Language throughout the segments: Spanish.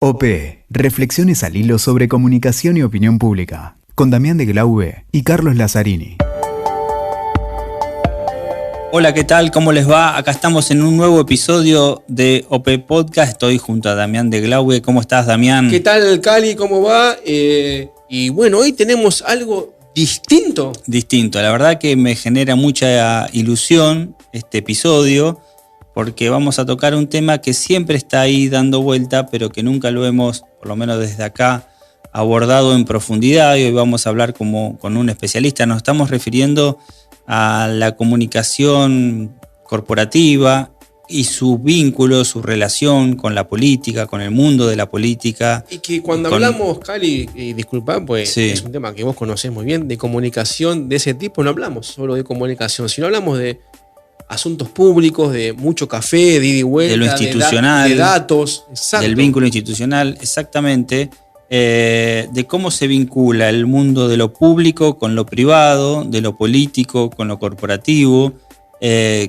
OP, reflexiones al hilo sobre comunicación y opinión pública, con Damián de Glaube y Carlos Lazzarini. Hola, ¿qué tal? ¿Cómo les va? Acá estamos en un nuevo episodio de OP Podcast. Estoy junto a Damián de Glaube. ¿Cómo estás, Damián? ¿Qué tal, Cali? ¿Cómo va? Y bueno, hoy tenemos algo distinto. Distinto. La verdad que me genera mucha ilusión este episodio, porque vamos a tocar un tema que siempre está ahí dando vuelta, pero que nunca lo hemos, por lo menos desde acá, abordado en profundidad. Y hoy vamos a hablar con un especialista. Nos estamos refiriendo a la comunicación corporativa y su vínculo, su relación con la política, con el mundo de la política. Y que cuando hablamos, Cali, y disculpa, pues sí, es un tema que vos conocés muy bien, de comunicación de ese tipo, no hablamos solo de comunicación, sino hablamos de asuntos públicos, de mucho café, de ida y vuelta, de lo institucional, de datos, exacto. Del vínculo institucional, exactamente. De cómo se vincula el mundo de lo público con lo privado, de lo político con lo corporativo,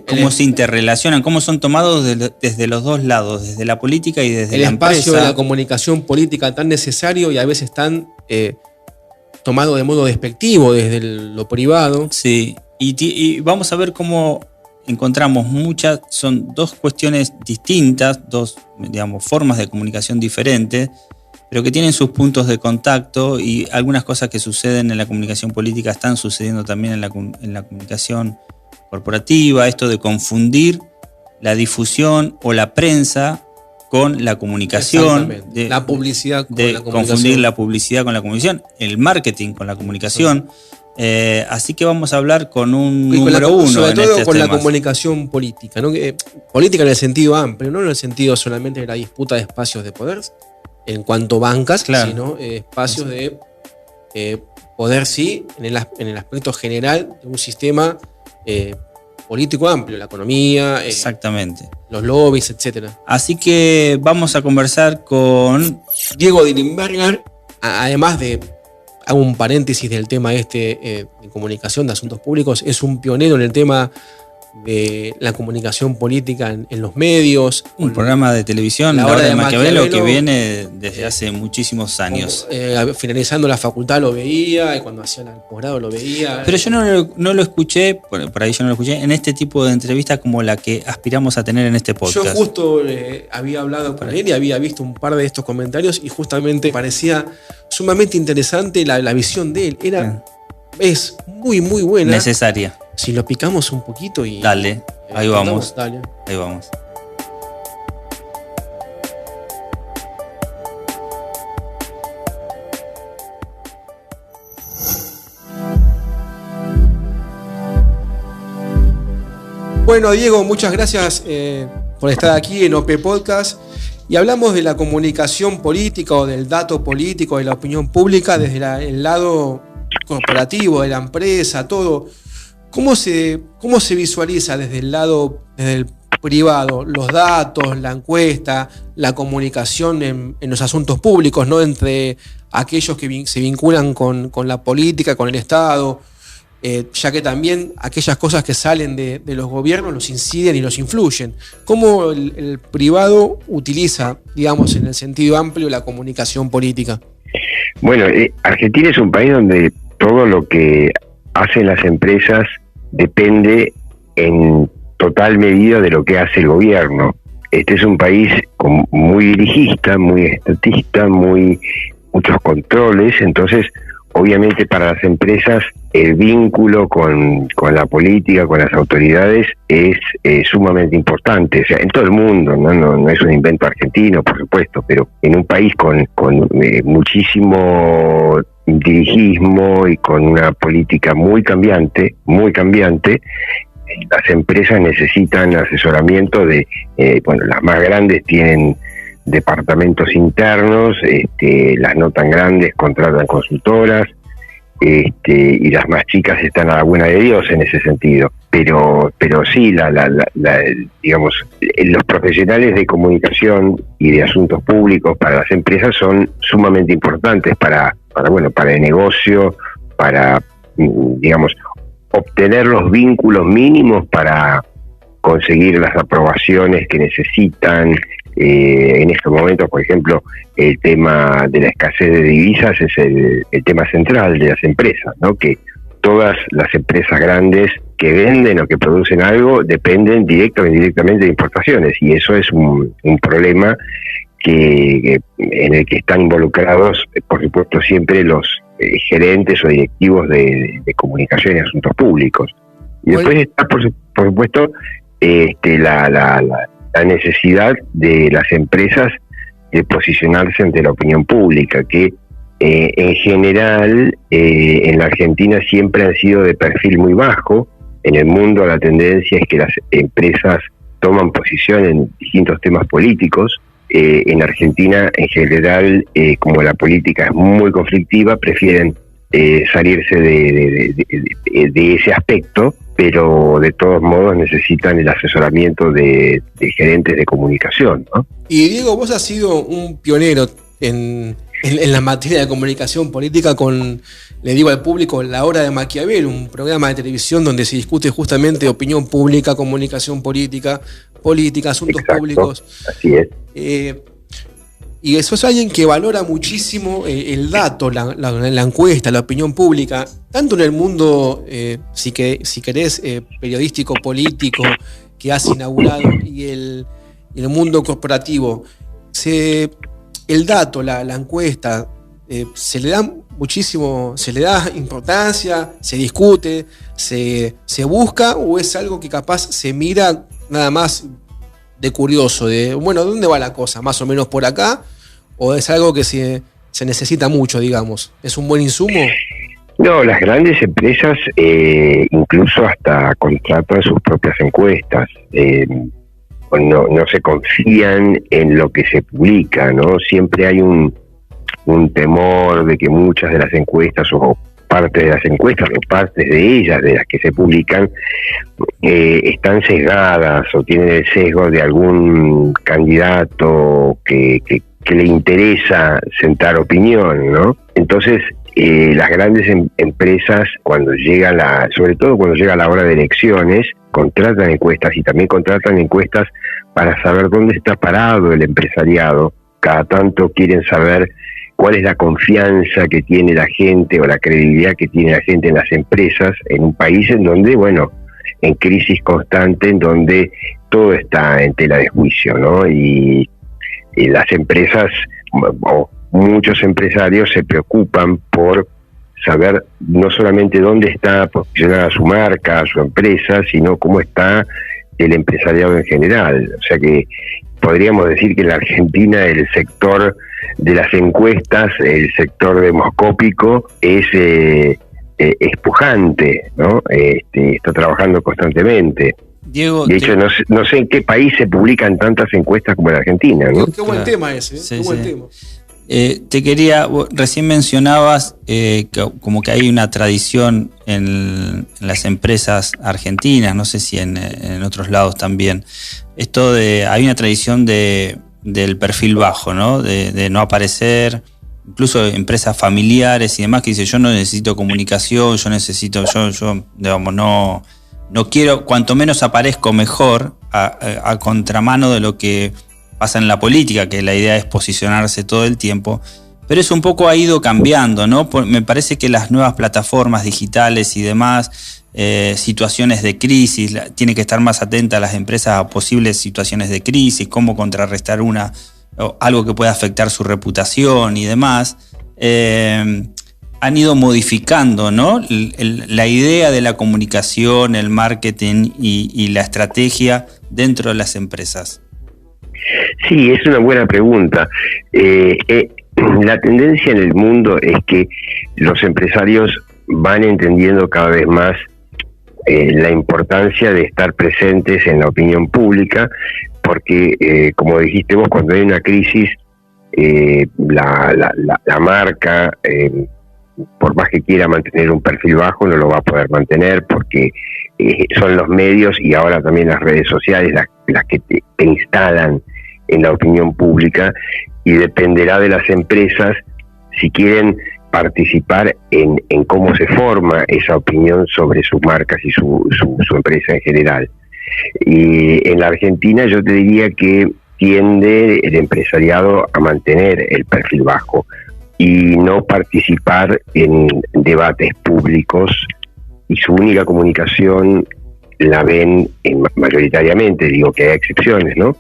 cómo se interrelacionan, cómo son tomados desde los dos lados, desde la política y desde la empresa. El espacio de la comunicación política tan necesario y a veces tan tomado de modo despectivo desde lo privado. Sí, y vamos a ver cómo encontramos son dos cuestiones distintas, dos, digamos, formas de comunicación diferentes, pero que tienen sus puntos de contacto, y algunas cosas que suceden en la comunicación política están sucediendo también en la comunicación corporativa. Esto de confundir la difusión o la prensa con la comunicación. La publicidad con la comunicación. Confundir la publicidad con la comunicación, el marketing con la comunicación. Así que vamos a hablar con un número uno. Sobre todo con la comunicación política, ¿no? Política en el sentido amplio, no en el sentido solamente de la disputa de espacios de poder, en cuanto bancas, claro, sino espacios de poder, sí, en el aspecto general de un sistema político amplio, la economía, exactamente, los lobbies, etc. Así que vamos a conversar con Diego Dilimberger, además de, hago un paréntesis del tema de comunicación de asuntos públicos, es un pionero en el tema de la comunicación política en los medios. Un programa de televisión, La Hora de Maquiavelo, que viene desde hace muchísimos años. Finalizando la facultad lo veía, y cuando hacía el posgrado lo veía. Pero yo no lo escuché, por ahí yo no lo escuché, en este tipo de entrevistas como la que aspiramos a tener en este podcast. Yo justo había hablado con él y había visto un par de estos comentarios y justamente parecía sumamente interesante la visión de él. Es muy, muy buena. Necesaria. Si lo picamos un poquito y... Dale, ahí vamos. Dale. Ahí vamos. Bueno, Diego, muchas gracias por estar aquí en OP Podcast. Y hablamos de la comunicación política o del dato político, de la opinión pública desde el lado corporativo, de la empresa, todo. ¿Cómo se visualiza desde el privado, los datos, la encuesta, la comunicación en los asuntos públicos, ¿no? Entre aquellos que se vinculan con la política, con el Estado, ya que también aquellas cosas que salen de los gobiernos los inciden y los influyen? ¿Cómo el privado utiliza, digamos, en el sentido amplio, la comunicación política? Bueno, Argentina es un país donde todo lo que hacen las empresas depende en total medida de lo que hace el gobierno. Este es un país muy dirigista, muy estatista, muchos controles. Entonces, obviamente para las empresas el vínculo con la política, con las autoridades es sumamente importante. O sea, en todo el mundo, no es un invento argentino, por supuesto, pero en un país con muchísimo dirigismo y con una política muy cambiante, las empresas necesitan asesoramiento las más grandes tienen departamentos internos, las no tan grandes contratan consultoras, y las más chicas están a la buena de Dios en ese sentido. Pero sí, digamos, los profesionales de comunicación y de asuntos públicos para las empresas son sumamente importantes para el negocio, para, digamos, obtener los vínculos mínimos para conseguir las aprobaciones que necesitan, En estos momentos, por ejemplo, el tema de la escasez de divisas es el tema central de las empresas, ¿no? Que todas las empresas grandes que venden o que producen algo dependen directa o indirectamente de importaciones, y eso es un problema en el que están involucrados, por supuesto, siempre los gerentes o directivos de comunicación y asuntos públicos. Y después está, por supuesto, la necesidad de las empresas de posicionarse ante la opinión pública, que en general en la Argentina siempre han sido de perfil muy bajo. En el mundo la tendencia es que las empresas toman posición en distintos temas políticos. En Argentina, en general, como la política es muy conflictiva, prefieren salirse de ese aspecto, pero de todos modos necesitan el asesoramiento de gerentes de comunicación, ¿no? Y Diego, vos has sido un pionero en la materia de comunicación política con, le digo al público, La Hora de Maquiavel, un programa de televisión donde se discute justamente opinión pública, comunicación política, asuntos Exacto, públicos. Así es. Y eso es alguien que valora muchísimo el dato, la encuesta, la opinión pública, tanto en el mundo, si querés, periodístico, político, que has inaugurado, y el mundo corporativo. El dato, la encuesta, se le da importancia, se discute, se busca, o es algo que capaz se mira nada más de curioso, de bueno, ¿dónde va la cosa? ¿Más o menos por acá? ¿O es algo que se necesita mucho, digamos? ¿Es un buen insumo? No, las grandes empresas incluso hasta contratan sus propias encuestas. No se confían en lo que se publica, ¿no? Siempre hay un temor de que muchas de las encuestas o partes de las encuestas o partes de ellas, de las que se publican, están sesgadas o tienen el sesgo de algún candidato que le interesa sentar opinión, ¿no? Entonces, las grandes empresas, sobre todo cuando llega la hora de elecciones, contratan encuestas, y también contratan encuestas para saber dónde está parado el empresariado. Cada tanto quieren saber cuál es la confianza que tiene la gente o la credibilidad que tiene la gente en las empresas, en un país en donde, bueno, en crisis constante, en donde todo está en tela de juicio, ¿no? Y las empresas, o muchos empresarios, se preocupan por saber no solamente dónde está posicionada su marca, su empresa, sino cómo está el empresariado en general. O sea que podríamos decir que en la Argentina el sector de las encuestas, el sector demoscópico, es pujante, ¿no? Está trabajando constantemente. Diego, de hecho, no sé en qué país se publican tantas encuestas como en Argentina, ¿no? Qué buen tema ese, sí, qué buen sí. tema. Te quería, recién mencionabas como que hay una tradición en las empresas argentinas, no sé si en otros lados también, hay una tradición del perfil bajo, ¿no? De no aparecer, incluso empresas familiares y demás que dicen, yo no necesito comunicación, yo digamos, no quiero, cuanto menos aparezco mejor, a contramano de lo que pasa en la política, que la idea es posicionarse todo el tiempo, pero eso un poco ha ido cambiando, ¿no? Me parece que las nuevas plataformas digitales y demás, situaciones de crisis, tienen que estar más atentas las empresas a posibles situaciones de crisis, cómo contrarrestar algo que pueda afectar su reputación y demás, han ido modificando, ¿no? La idea de la comunicación, el marketing y la estrategia dentro de las empresas. Sí, es una buena pregunta. La tendencia en el mundo es que los empresarios van entendiendo cada vez más la importancia de estar presentes en la opinión pública, porque, como dijiste vos, cuando hay una crisis, la marca, por más que quiera mantener un perfil bajo, no lo va a poder mantener, porque son los medios y ahora también las redes sociales las que te instalan en la opinión pública, y dependerá de las empresas si quieren participar en cómo se forma esa opinión sobre sus marcas y su empresa en general. Y en la Argentina yo te diría que tiende el empresariado a mantener el perfil bajo y no participar en debates públicos, y su única comunicación la ven mayoritariamente, digo que hay excepciones, ¿no?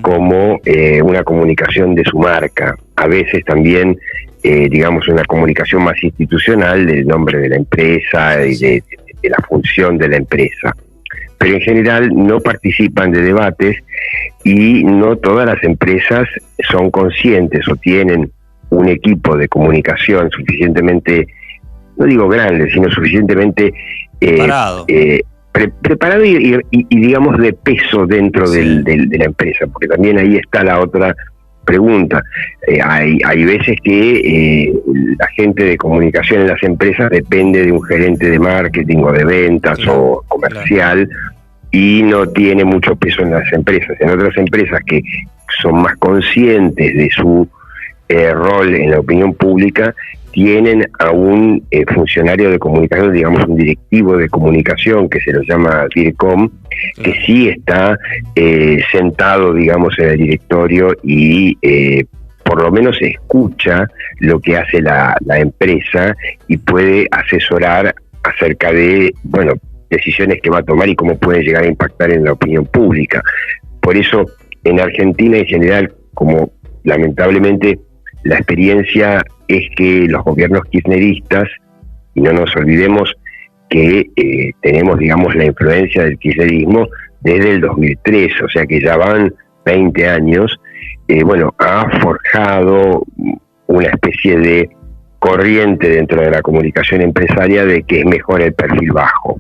Como una comunicación de su marca, a veces también digamos una comunicación más institucional del nombre de la empresa y de la función de la empresa, pero en general no participan de debates, y no todas las empresas son conscientes o tienen un equipo de comunicación suficientemente, no digo grande, sino suficientemente preparado, preparado y digamos de peso dentro de la empresa, porque también ahí está la otra pregunta. Hay veces que la gente de comunicación en las empresas depende de un gerente de marketing o de ventas o comercial, y no tiene mucho peso en las empresas. En otras empresas que son más conscientes de su rol en la opinión pública, tienen a un funcionario de comunicación, digamos un directivo de comunicación, que se lo llama DIRCOM, que sí está sentado, digamos, en el directorio y por lo menos escucha lo que hace la empresa y puede asesorar acerca de, bueno, decisiones que va a tomar y cómo puede llegar a impactar en la opinión pública. Por eso, en Argentina en general, como lamentablemente la experiencia es que los gobiernos kirchneristas, y no nos olvidemos que tenemos, digamos, la influencia del kirchnerismo desde el 2003, o sea que ya van 20 años, bueno, ha forjado una especie de corriente dentro de la comunicación empresaria de que es mejor el perfil bajo,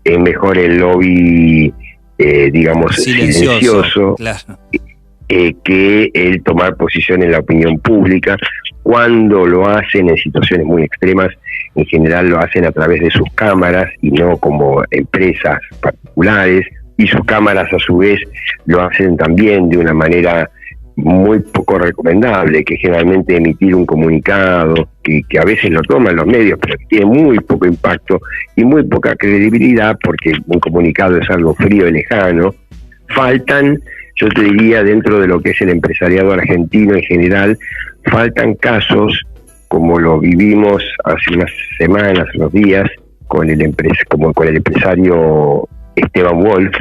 es mejor el lobby, digamos, silencioso, que el tomar posición en la opinión pública. Cuando lo hacen en situaciones muy extremas, en general lo hacen a través de sus cámaras y no como empresas particulares, y sus cámaras a su vez lo hacen también de una manera muy poco recomendable, que generalmente emitir un comunicado, que a veces lo toman los medios, pero que tiene muy poco impacto y muy poca credibilidad, porque un comunicado es algo frío y lejano. Faltan, yo te diría, dentro de lo que es el empresariado argentino en general, faltan casos como lo vivimos hace unas semanas, unos días, con el empresario Esteban Wolf,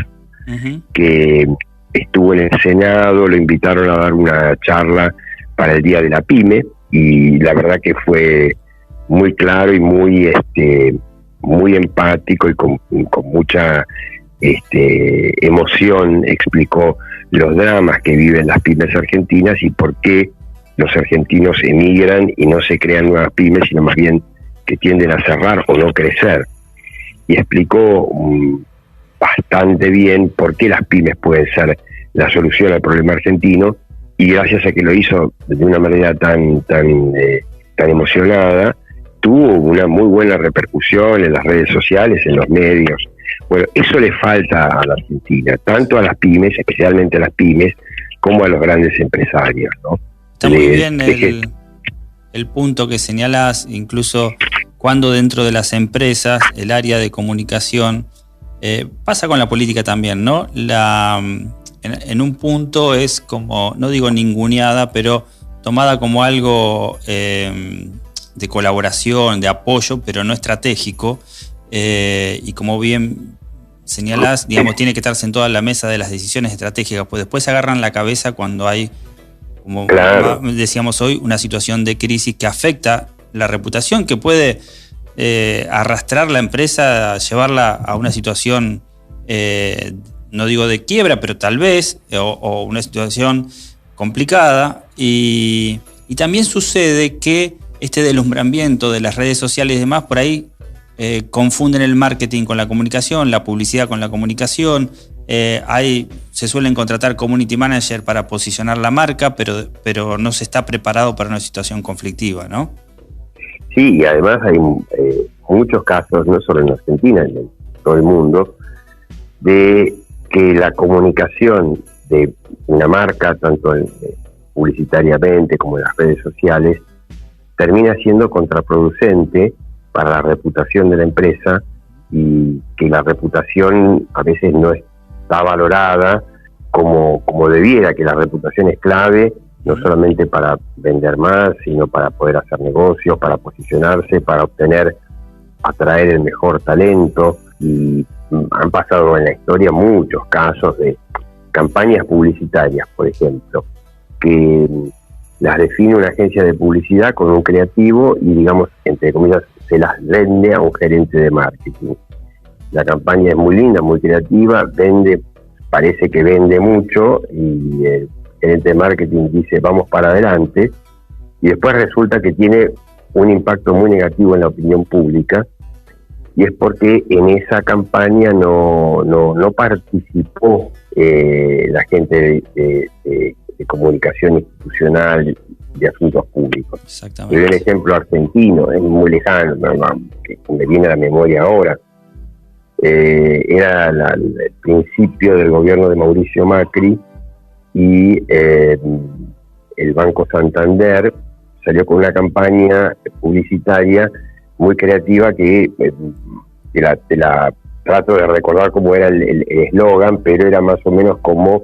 que estuvo en el Senado, lo invitaron a dar una charla para el Día de la Pyme, y la verdad que fue muy claro y muy empático, y con mucha emoción explicó los dramas que viven las pymes argentinas y por qué los argentinos emigran y no se crean nuevas pymes, sino más bien que tienden a cerrar o no crecer. Y explicó bastante bien por qué las pymes pueden ser la solución al problema argentino, y gracias a que lo hizo de una manera tan emocionada, tuvo una muy buena repercusión en las redes sociales, en los medios. Bueno, eso le falta a la Argentina, tanto a las pymes, especialmente a las pymes, como a los grandes empresarios, ¿no? Está muy bien el punto que señalas, incluso cuando dentro de las empresas el área de comunicación pasa con la política también, ¿no? En un punto es como, no digo ninguneada, pero tomada como algo de colaboración, de apoyo, pero no estratégico, y como bien señalás, digamos, tiene que estar sentado en la mesa de las decisiones estratégicas, pues después se agarran la cabeza cuando hay, como decíamos hoy, una situación de crisis que afecta la reputación, que puede arrastrar la empresa, llevarla a una situación, no digo de quiebra, pero tal vez, o una situación complicada. Y también sucede que este deslumbramiento de las redes sociales y demás, por ahí confunden el marketing con la comunicación, la publicidad con la comunicación. Se suelen contratar community manager para posicionar la marca, pero no se está preparado para una situación conflictiva, ¿no? Sí, y además hay muchos casos, no solo en Argentina, en todo el mundo, de que la comunicación de una marca, tanto publicitariamente como en las redes sociales, termina siendo contraproducente para la reputación de la empresa, y que la reputación a veces no está valorada como debiera, que la reputación es clave, no solamente para vender más, sino para poder hacer negocios, para posicionarse, para atraer el mejor talento. Y han pasado en la historia muchos casos de campañas publicitarias, por ejemplo, que las define una agencia de publicidad con un creativo y, digamos, entre comillas, se las vende a un gerente de marketing. La campaña es muy linda, muy creativa, parece que vende mucho, y el gerente de marketing dice vamos para adelante, y después resulta que tiene un impacto muy negativo en la opinión pública, y es porque en esa campaña no participó la gente de comunicación institucional, de asuntos públicos. Exactamente. Y un ejemplo argentino, es muy lejano, que me viene a la memoria ahora. Era el principio del gobierno de Mauricio Macri, y el Banco Santander salió con una campaña publicitaria muy creativa que te la trato de recordar cómo era el eslogan, pero era más o menos como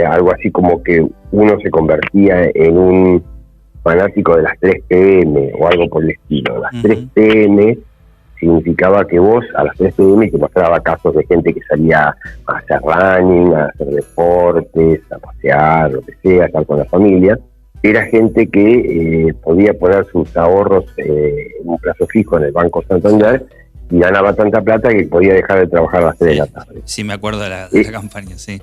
algo así como que uno se convertía en un fanático de las 3 PM o algo por el estilo. Las 3 PM significaba que vos a las 3 PM te mostraba casos de gente que salía a hacer running, a hacer deportes, a pasear, lo que sea, estar con la familia. Era gente que podía poner sus ahorros en un plazo fijo en el Banco Santander y ganaba tanta plata que podía dejar de trabajar a las 3 de la tarde. Sí, me acuerdo de la campaña, sí.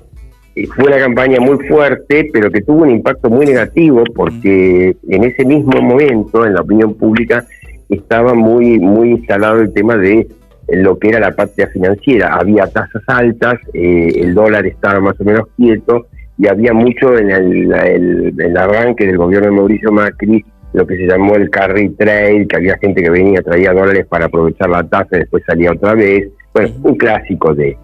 Fue una campaña muy fuerte, pero que tuvo un impacto muy negativo, porque en ese mismo momento, en la opinión pública, estaba muy instalado el tema de lo que era la patria financiera. Había tasas altas, el dólar estaba más o menos quieto, y había mucho en el arranque del gobierno de Mauricio Macri, lo que se llamó el carry trade, que había gente que venía, traía dólares para aprovechar la tasa y después salía otra vez. Bueno, un clásico de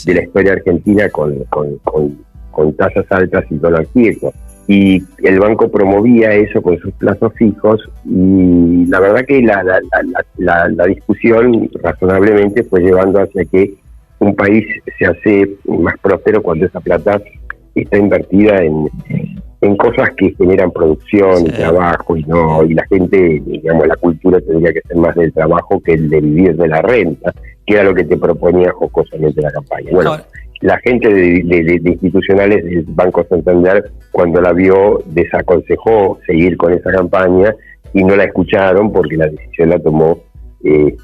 la historia argentina con tasas altas y dólar quieto. Y el banco promovía eso con sus plazos fijos, y la verdad que la discusión razonablemente fue llevando hacia que un país se hace más próspero cuando esa plata está invertida en cosas que generan producción y trabajo, y la gente, digamos, la cultura tendría que ser más del trabajo que el de vivir de la renta, que era lo que te proponía jocosamente la campaña. Bueno, la gente de institucionales del Banco Santander, cuando la vio, desaconsejó seguir con esa campaña y no la escucharon, porque la decisión la tomó el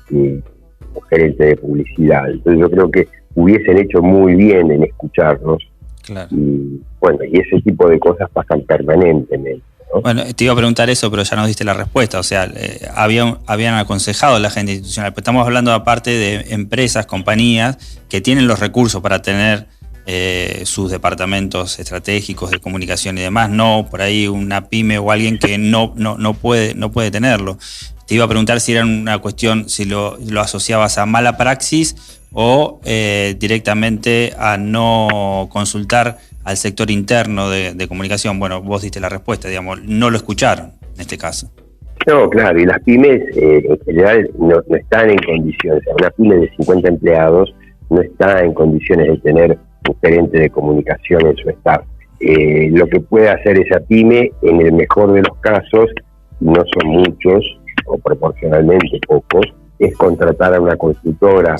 gerente de publicidad. Entonces yo creo que hubiesen hecho muy bien en escucharnos. Claro. Y bueno, y ese tipo de cosas pasan permanentemente, ¿no? Bueno, te iba a preguntar eso, pero ya nos diste la respuesta. O sea, habían aconsejado a la gente institucional, pero estamos hablando aparte de empresas, compañías que tienen los recursos para tener sus departamentos estratégicos de comunicación y demás, no por ahí una pyme o alguien que no puede tenerlo. Te iba a preguntar si era una cuestión, si lo asociabas a mala praxis o directamente a no consultar al sector interno de comunicación. Bueno, vos diste la respuesta, digamos, no lo escucharon en este caso. No, claro, y las pymes en general no están en condiciones. Una pyme de 50 empleados no está en condiciones de tener un gerente de comunicación en su staff. Lo que puede hacer esa pyme, en el mejor de los casos, no son muchos, o proporcionalmente pocos, es contratar a una consultora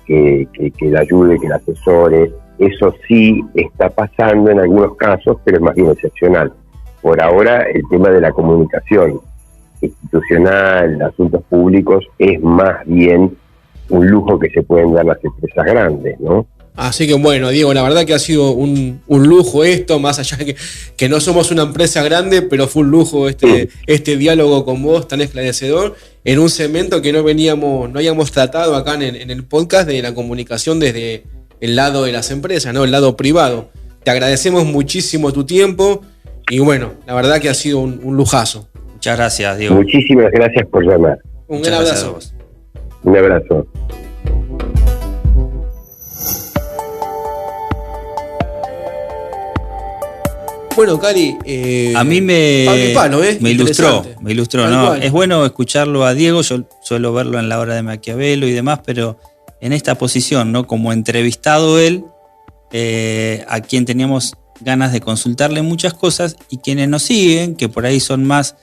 que la ayude, que la asesore. Eso sí está pasando en algunos casos, pero es más bien excepcional. Por ahora, el tema de la comunicación institucional, asuntos públicos, es más bien un lujo que se pueden dar las empresas grandes, ¿no? Así que bueno, Diego, la verdad que ha sido un lujo esto, más allá de que no somos una empresa grande, pero fue un lujo este diálogo con vos tan esclarecedor en un segmento que no habíamos tratado acá en el podcast de la comunicación desde el lado de las empresas, ¿no? El lado privado. Te agradecemos muchísimo tu tiempo y bueno, la verdad que ha sido un lujazo. Muchas gracias, Diego. Muchísimas gracias por llamar. Un gran abrazo. Un abrazo. Bueno, Cari, a mí me ilustró, ¿no? Cual. Es bueno escucharlo a Diego, yo suelo verlo en La Hora de Maquiavelo y demás, pero en esta posición, ¿no? Como entrevistado él, a quien teníamos ganas de consultarle muchas cosas, y quienes nos siguen, que por ahí son más,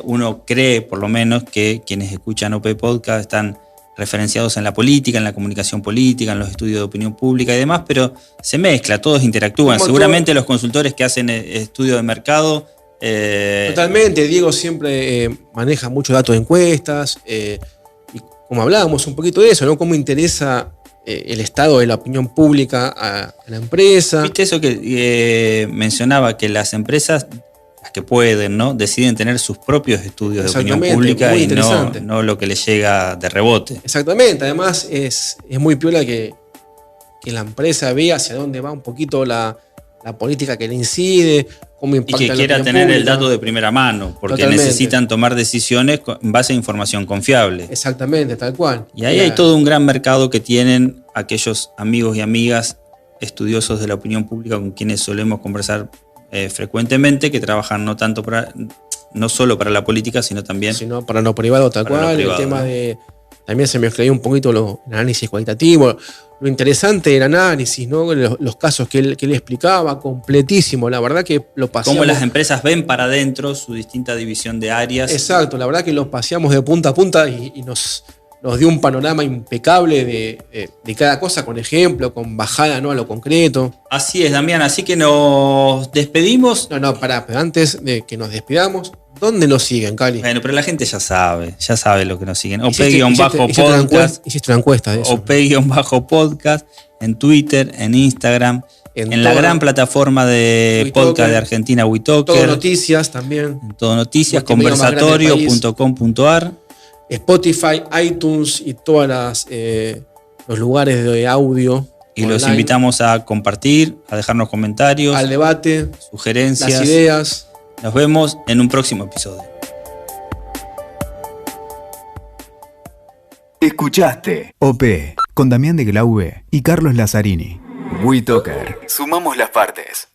uno cree por lo menos que quienes escuchan OP Podcast están referenciados en la política, en la comunicación política, en los estudios de opinión pública y demás, pero se mezcla, todos interactúan. Seguramente los consultores que hacen estudio de mercado... Totalmente, Diego siempre maneja muchos datos de encuestas, y como hablábamos un poquito de eso, ¿no? Cómo interesa el estado de la opinión pública a la empresa. ¿Viste eso que mencionaba? Que las empresas, las que pueden, ¿no?, deciden tener sus propios estudios de opinión pública y no lo que les llega de rebote. Exactamente, además es muy piola que la empresa vea hacia dónde va un poquito la política que le incide, cómo impacta y que quiera tener el dato de primera mano, porque necesitan tomar decisiones en base a información confiable. Exactamente, tal cual. Y ahí hay todo un gran mercado que tienen aquellos amigos y amigas estudiosos de la opinión pública con quienes solemos conversar frecuentemente, que trabajan no solo para la política, sino también para lo privado, tal cual. Privado, el tema de... También se mezcló un poquito el análisis cualitativo, lo interesante del análisis, ¿no? Los casos que él explicaba, completísimo. La verdad que lo paseamos. Cómo las empresas ven para adentro su distinta división de áreas. Exacto, la verdad que lo paseamos de punta a punta y nos dio un panorama impecable de cada cosa, con ejemplo, con bajada, ¿no?, a lo concreto. Así es, Damián, así que nos despedimos. Pará, pero antes de que nos despidamos, ¿dónde nos siguen, Cali? Bueno, pero la gente ya sabe lo que nos siguen. OP-podcast. Hiciste una encuesta de eso. OP-podcast en Twitter, en Instagram, en la gran plataforma de WeToker, podcast de Argentina, WeToker. Todo Noticias también. En Todo Noticias, conversatorio.com.ar. Spotify, iTunes y todos los lugares de audio. Y online. Los invitamos a compartir, a dejarnos comentarios, al debate, sugerencias, las ideas. Nos vemos en un próximo episodio. Escuchaste OP con Damián de Glaube y Carlos Lazzarini. WeToker. Sumamos las partes.